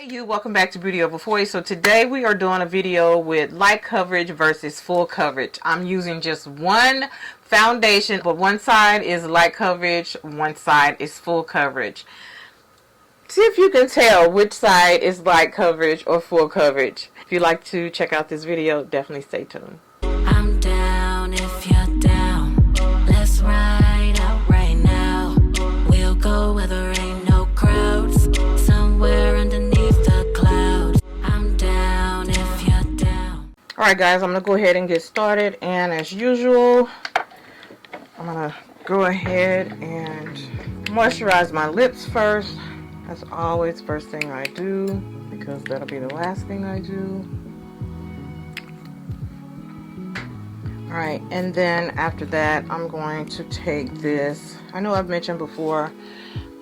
Hey you, welcome back to Beauty Over 40. So today we are doing a video with light coverage versus full coverage. I'm using just one foundation, but one side is light coverage, one side is full coverage. See if you can tell which side is light coverage or full coverage. If you'd like to check out this video, definitely stay tuned. I'm down if you're down. Let's ride out right now. We'll go where there ain't no crowds. Somewhere underneath the clouds. I'm down if you're down. Alright guys, I'm going to go ahead and get started. And as usual, I'm going to go ahead and moisturize my lips first. That's always the first thing I do, because that'll be the last thing I do. Alright, and then after that, I'm going to take this. I know I've mentioned before,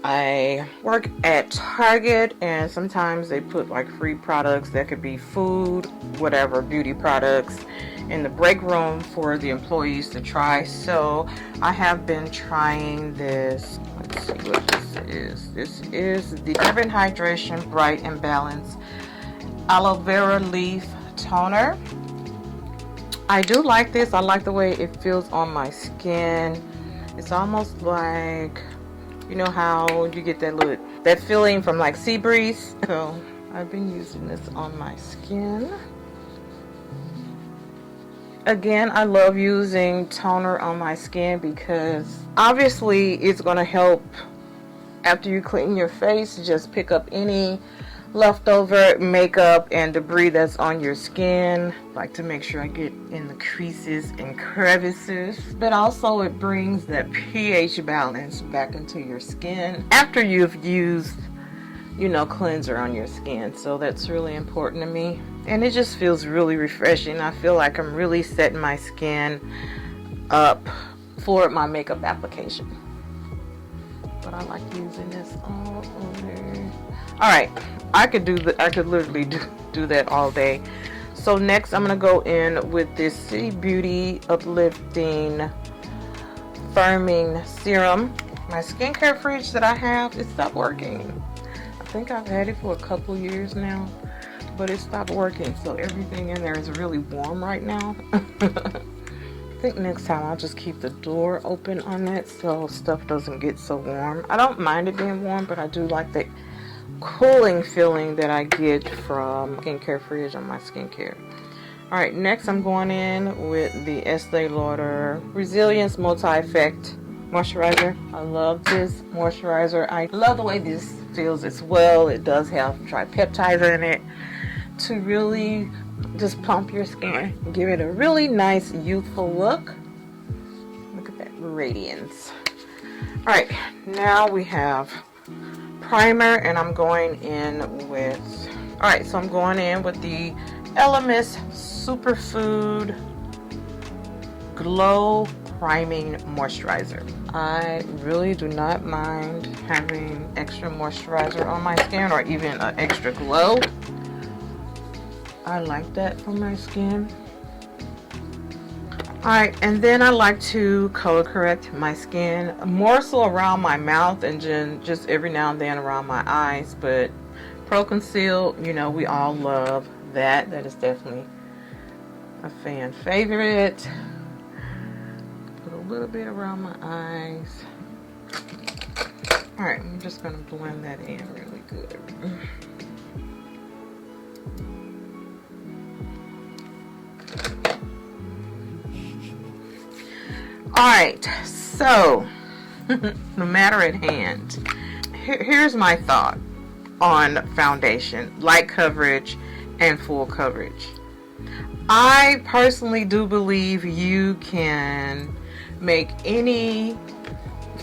I work at Target, and sometimes they put like free products that could be food, whatever, beauty products in the break room for the employees to try. So I have been trying this. Let's see what this is. This is the Urban Hydration Bright and Balanced Aloe Vera Leaf Toner. I do like this. I like the way it feels on my skin. It's almost like, you know how you get that feeling from like sea breeze. So I've been using this on my skin. Again, I love using toner on my skin because obviously it's going to help after you clean your face, just pick up any leftover makeup and debris that's on your skin. I like to make sure I get in the creases and crevices, but also it brings that pH balance back into your skin after you've used, you know, cleanser on your skin. So that's really important to me, and it just feels really refreshing. I feel like I'm really setting my skin up for my makeup application. But I like using this all over. Alright, I could literally do that all day. So next I'm gonna go in with this City Beauty Uplifting Firming Serum. My skincare fridge that I have, it stopped working. I think I've had it for a couple years now, but it stopped working. So everything in there is really warm right now. I think next time I'll just keep the door open on that so stuff doesn't get so warm. I don't mind it being warm, but I do like the cooling feeling that I get from skincare fridge on my skincare. Alright, next I'm going in with the Estee Lauder Resilience Multi-Effect Moisturizer. I love this moisturizer. I love the way this feels as well. It does have tripeptides in it to really just plump your skin and give it a really nice youthful look. Look at that radiance. Alright, now we have primer, and I'm going in with, alright, so I'm going in with the Elemis Superfood Glow Priming Moisturizer. I really do not mind having extra moisturizer on my skin, or even an extra glow. I like that for my skin. Alright, and then I like to color correct my skin, more so around my mouth and just every now and then around my eyes. But Pro Conceal, you know, we all love that. That is definitely a fan favorite. Put a little bit around my eyes. Alright, I'm just going to blend that in really good. Alright, so the matter at hand. Here's my thought on foundation, light coverage and full coverage. I personally do believe you can make any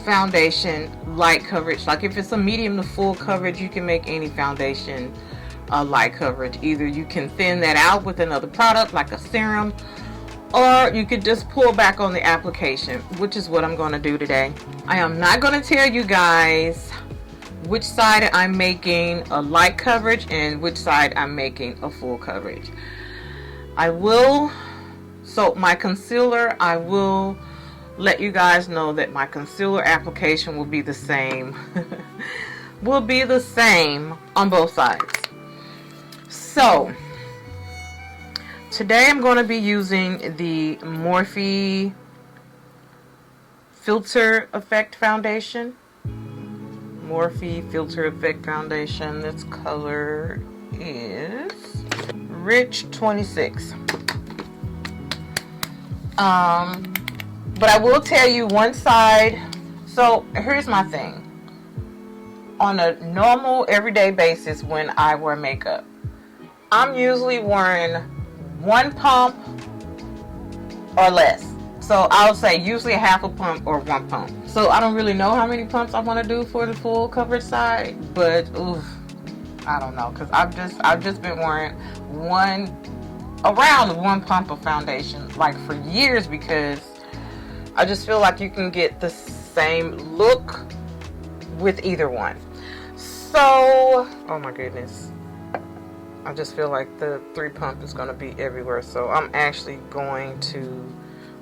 foundation light coverage. Like if it's a medium to full coverage, you can make any foundation light coverage. Either you can thin that out with another product like a serum, or you could just pull back on the application, which is what I'm going to do today. I am not going to tell you guys which side I'm making a light coverage and which side I'm making a full coverage. I will, so my concealer, I will let you guys know that my concealer application will be the same. Will be the same on both sides. So today I'm going to be using the Morphe Filter Effect Foundation. Morphe Filter Effect Foundation. This color is Rich 26. But I will tell you one side. So here's my thing. On a normal everyday basis when I wear makeup, I'm usually wearing one pump or less. So I'll say usually a half a pump or one pump. So I don't really know how many pumps I want to do for the full coverage side, but oof, I don't know, because I've just been wearing around one pump of foundation like for years, because I just feel like you can get the same look with either one. So, oh my goodness, I just feel like the 3 pump is going to be everywhere. So I'm actually going to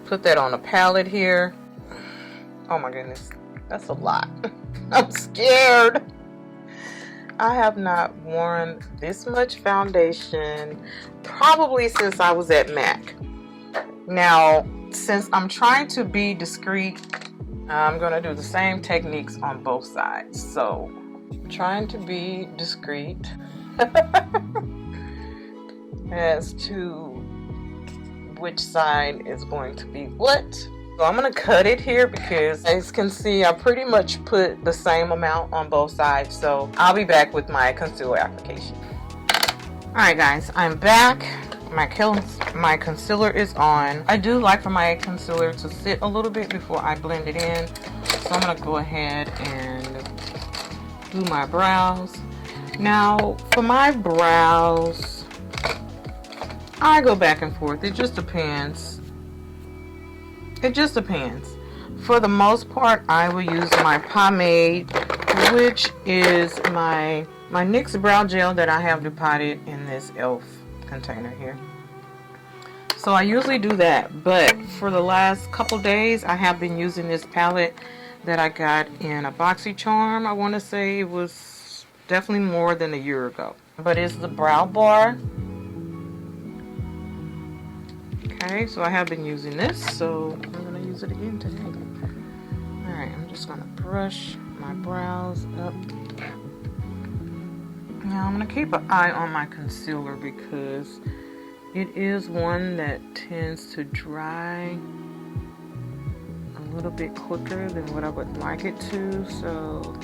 put that on a palette here. Oh my goodness, that's a lot. I'm scared. I have not worn this much foundation probably since I was at MAC. Now, since I'm trying to be discreet, I'm going to do the same techniques on both sides. So, trying to be discreet as to which side is going to be what. So I'm going to cut it here because, as you can see, I pretty much put the same amount on both sides. So I'll be back with my concealer application. Alright guys, I'm back. My concealer is on. I do like for my concealer to sit a little bit before I blend it in. So I'm going to go ahead and do my brows. Now, for my brows, I go back and forth. It just depends. It just depends. For the most part, I will use my pomade, which is my NYX brow gel that I have deposited in this e.l.f. container here. So I usually do that, but for the last couple days, I have been using this palette that I got in a BoxyCharm. I want to say it was definitely more than a year ago. But it's the Brow Bar. Okay, so I have been using this, so I'm going to use it again today. Alright, I'm just going to brush my brows up. Now I'm going to keep an eye on my concealer because it is one that tends to dry a little bit quicker than what I would like it to. So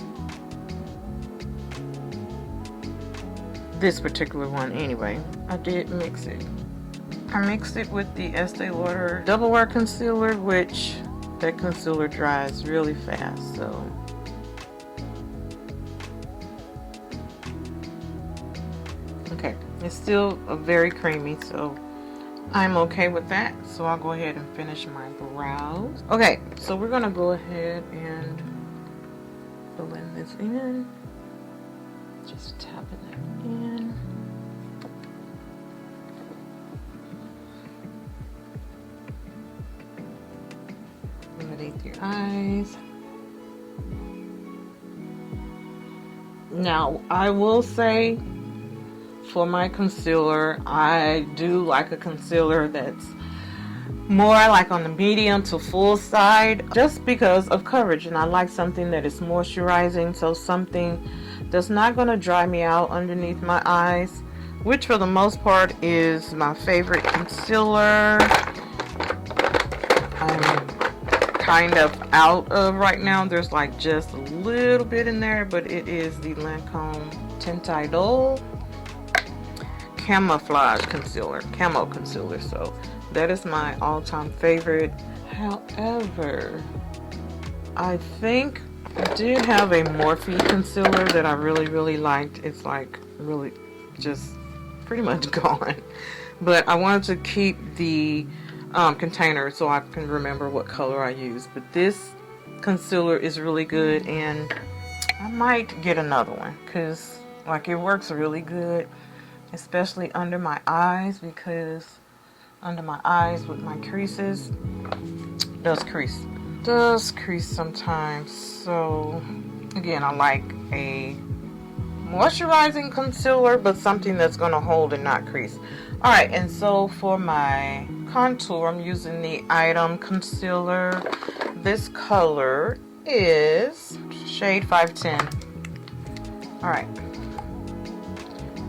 this particular one anyway, I did mix it. I mixed it with the Estee Lauder Doublewear concealer, which that concealer dries really fast. So okay, it's still very creamy, so I'm okay with that. So I'll go ahead and finish my brows. Okay, so we're gonna go ahead and blend this in. Just tapping it in. Underneath your eyes. Now, I will say, for my concealer, I do like a concealer that's more like on the medium to full side, just because of coverage, and I like something that is moisturizing, so something that's not going to dry me out underneath my eyes, which for the most part is my favorite concealer I'm kind of out of right now. There's like just a little bit in there, but it is the Lancôme Tient Idole Camouflage Concealer, Camo Concealer. So that is my all-time favorite. However, I think I did have a Morphe concealer that I really liked. It's like really just pretty much gone, but I wanted to keep the container so I can remember what color I use. But this concealer is really good, and I might get another one because like it works really good, especially under my eyes, because under my eyes with my creases does crease sometimes. So again, I like a moisturizing concealer, but something that's going to hold and not crease. Alright, and so for my contour, I'm using the Idole concealer. This color is shade 510. Alright.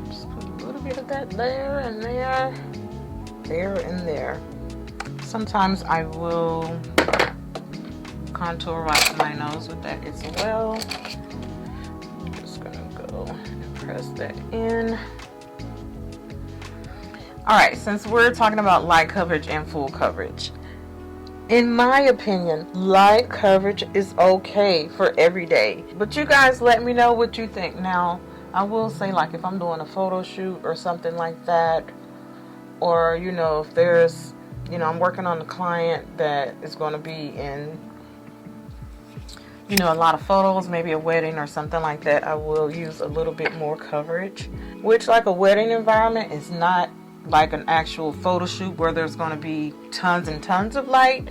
Just put a little bit of that there and there. There and there. Sometimes I will contour right my nose with that as well. I'm just gonna go and press that in. Alright, since we're talking about light coverage and full coverage, in my opinion, light coverage is okay for every day. But you guys let me know what you think. Now, I will say, like, if I'm doing a photo shoot or something like that, or, you know, if there's, you know, I'm working on a client that is going to be in, you know, a lot of photos, maybe a wedding or something like that, I will use a little bit more coverage. Which, like, a wedding environment is not like an actual photo shoot where there's going to be tons and tons of light.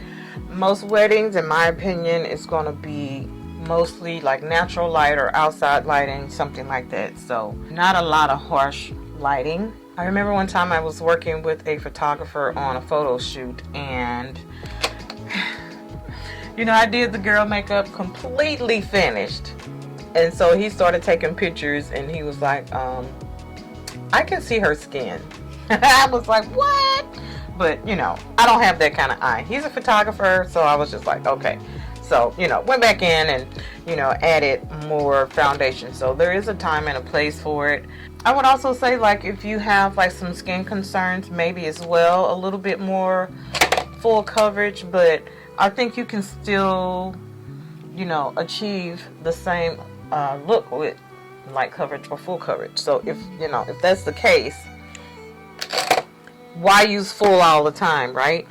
Most weddings, in my opinion, is going to be mostly like natural light or outside lighting, something like that. So not a lot of harsh lighting. I remember one time I was working with a photographer on a photo shoot, and you know, I did the girl makeup completely finished, and so he started taking pictures and he was like, I can see her skin. I was like, what? But, you know, I don't have that kind of eye. He's a photographer, so I was just like, okay. So, you know, went back in and, you know, added more foundation. So there is a time and a place for it. I would also say, like, if you have, like, some skin concerns, maybe as well, a little bit more full coverage. But I think you can still, you know, achieve the same look with light coverage or full coverage. So if, you know, if that's the case, why use full all the time, right?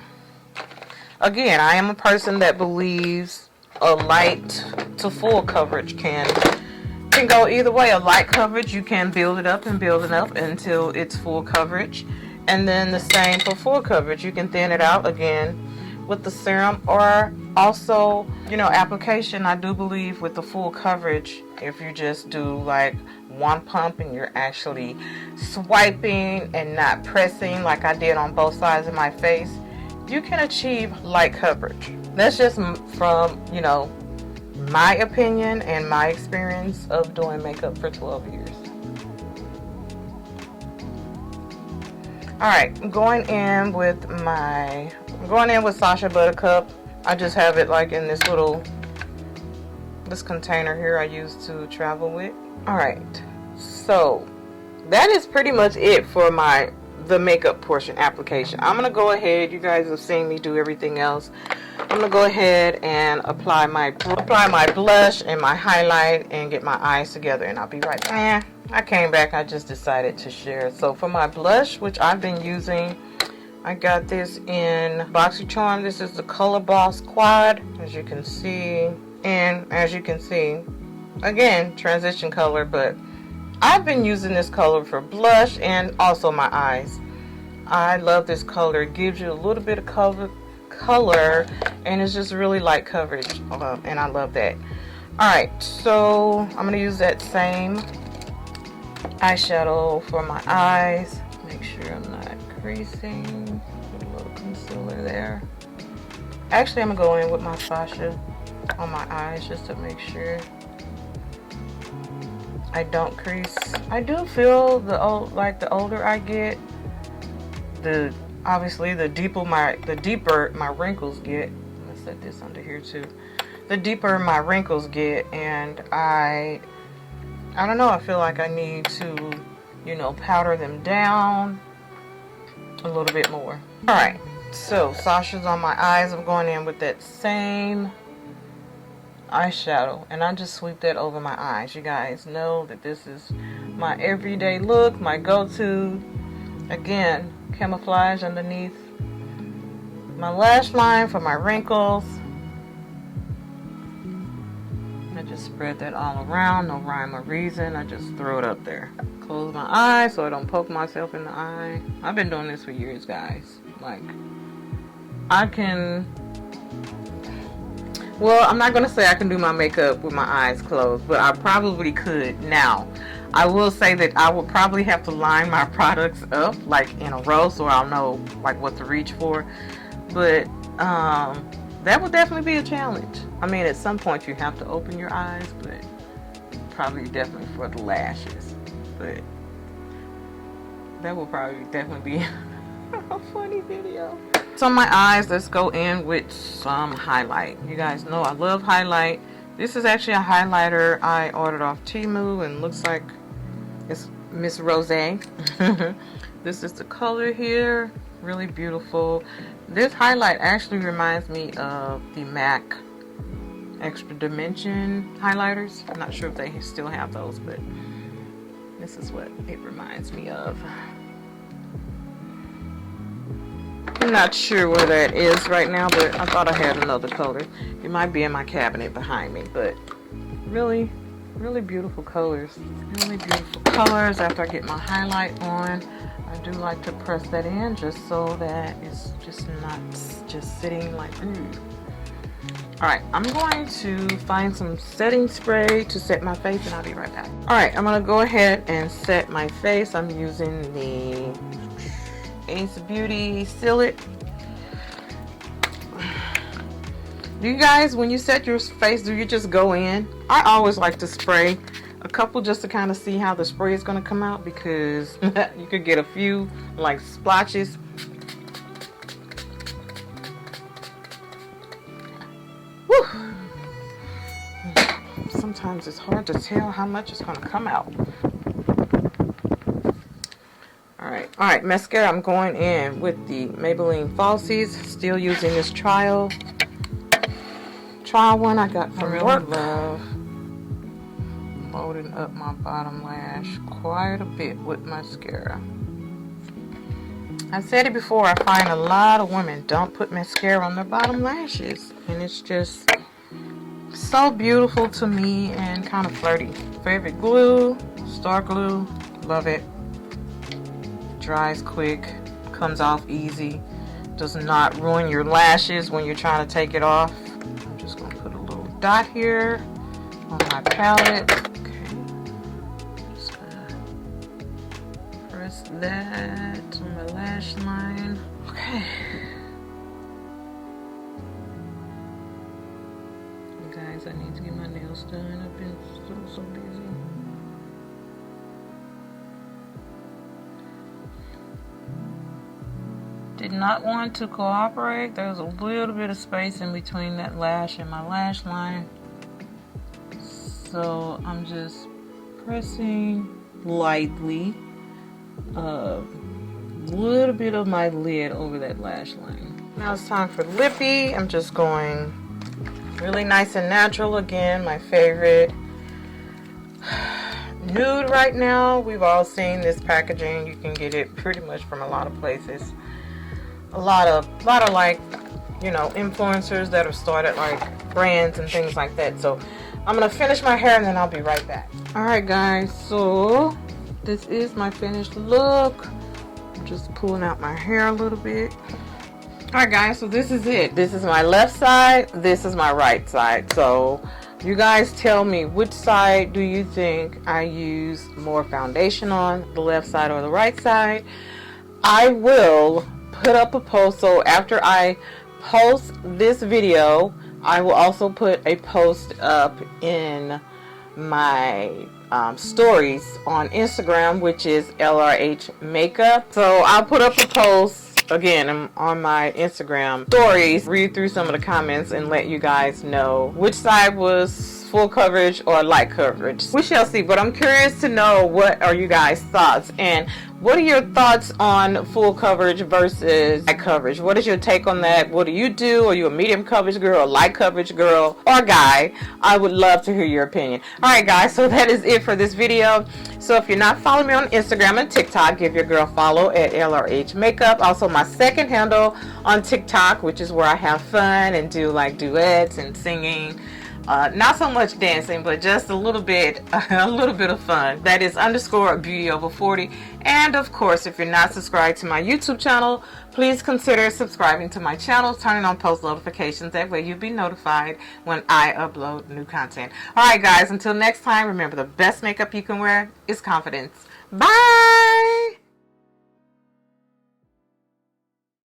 Again, I am a person that believes a light to full coverage can go either way. A light coverage, you can build it up and build it up until it's full coverage, and then the same for full coverage. You can thin it out again with the serum, or also, you know, application. I do believe with the full coverage, if you just do like one pump and you're actually swiping and not pressing like I did on both sides of my face, you can achieve light coverage. That's just from, you know, my opinion and my experience of doing makeup for 12 years. Alright, I'm going in with Sacha Buttercup. I just have it like in this container here I use to travel with. Alright, so that is pretty much it for the makeup portion application. I'm gonna go ahead, you guys have seen me do everything else. I'm gonna go ahead and apply my blush and my highlight and get my eyes together, and I'll be right back. I came back, I just decided to share. So for my blush, which I've been using, I got this in BoxyCharm. This is the COLLABS Quad, as you can see. And as you can see, again, transition color, but I've been using this color for blush and also my eyes. I love this color. It gives you a little bit of color, and it's just really light coverage, and I love that. Alright, so I'm going to use that same eyeshadow for my eyes. Make sure I'm not creasing. Put a little concealer there. Actually, I'm going to go in with my Sacha on my eyes just to make sure I don't crease. I do feel the older I get, obviously the deeper my wrinkles get. Let's set this under here too. The deeper my wrinkles get, and I don't know, I feel like I need to, you know, powder them down a little bit more. Alright, so Sacha's on my eyes. I'm going in with that same eyeshadow, and I just sweep that over my eyes. You guys know that this is my everyday look, my go-to. Again, camouflage underneath my lash line for my wrinkles. I just spread that all around, no rhyme or reason. I just throw it up there. Close my eyes so I don't poke myself in the eye. I've been doing this for years, guys. Like, I can, well, I'm not going to say I can do my makeup with my eyes closed, but I probably could now. I will say that I will probably have to line my products up like in a row so I'll know like what to reach for. But that would definitely be a challenge. I mean, at some point you have to open your eyes, but probably definitely for the lashes. But that will probably definitely be a funny video. So on my eyes, let's go in with some highlight. You guys know I love highlight. This is actually a highlighter I ordered off Temu, and looks like it's Miss Rosé. This is the color here, really beautiful. This highlight actually reminds me of the MAC Extra Dimension highlighters. I'm not sure if they still have those, but this is what it reminds me of. I'm not sure where that is right now, but I thought I had another color. It might be in my cabinet behind me, but really, really beautiful colors. Really beautiful colors. After I get my highlight on, I do like to press that in just so that it's just not just sitting like, Alright, I'm going to find some setting spray to set my face, and I'll be right back. Alright, I'm going to go ahead and set my face. I'm using the Ace Beauty Seal It. Do you guys, when you set your face, do you just go in? I always like to spray a couple just to kind of see how the spray is going to come out, because you could get a few like splotches. Woo! Sometimes it's hard to tell how much is going to come out. Alright, mascara, I'm going in with the Mabeline Falsies. Still using this trial one I got from work. Love loading up my bottom lash quite a bit with mascara. I said it before, I find a lot of women don't put mascara on their bottom lashes, and it's just so beautiful to me and kind of flirty. Favorite glue, Star Glue, love it. Dries quick, comes off easy, does not ruin your lashes when you're trying to take it off. I'm just going to put a little dot here on my palette. Okay, just going to press that on my lash line. Okay. You guys, I need to get my nails done. I've been so busy. Did not want to cooperate. There's a little bit of space in between that lash and my lash line. So I'm just pressing lightly a little bit of my lid over that lash line. Now it's time for lippy. I'm just going really nice and natural again. My favorite nude right now. We've all seen this packaging. You can get it pretty much from a lot of places. A lot of like, you know, influencers that have started like brands and things like that. So I'm gonna finish my hair and then I'll be right back. Alright guys, so this is my finished look. I'm just pulling out my hair a little bit. Alright guys, so this is it. This is my left side, this is my right side. So you guys tell me, which side do you think I use more foundation on, the left side or the right side? I will put up a post. So after I post this video, I will also put a post up in my stories on Instagram, which is LRH Makeup. So I'll put up a post again on my Instagram stories, read through some of the comments and let you guys know which side was full coverage or light coverage. We shall see, but I'm curious to know what are you guys' thoughts, and what are your thoughts on full coverage versus light coverage? What is your take on that? What do you do? Are you a medium coverage girl, a light coverage girl, or guy? I would love to hear your opinion. Alright guys, so that is it for this video. So if you're not following me on Instagram and TikTok, give your girl a follow at LRH Makeup. Also my second handle on TikTok, which is where I have fun and do like duets and singing. Not so much dancing, but just a little bit of fun. That is _beauty over40. And of course, if you're not subscribed to my YouTube channel, please consider subscribing to my channel, turning on post notifications. That way you'll be notified when I upload new content. Alright guys, until next time, remember the best makeup you can wear is confidence. Bye!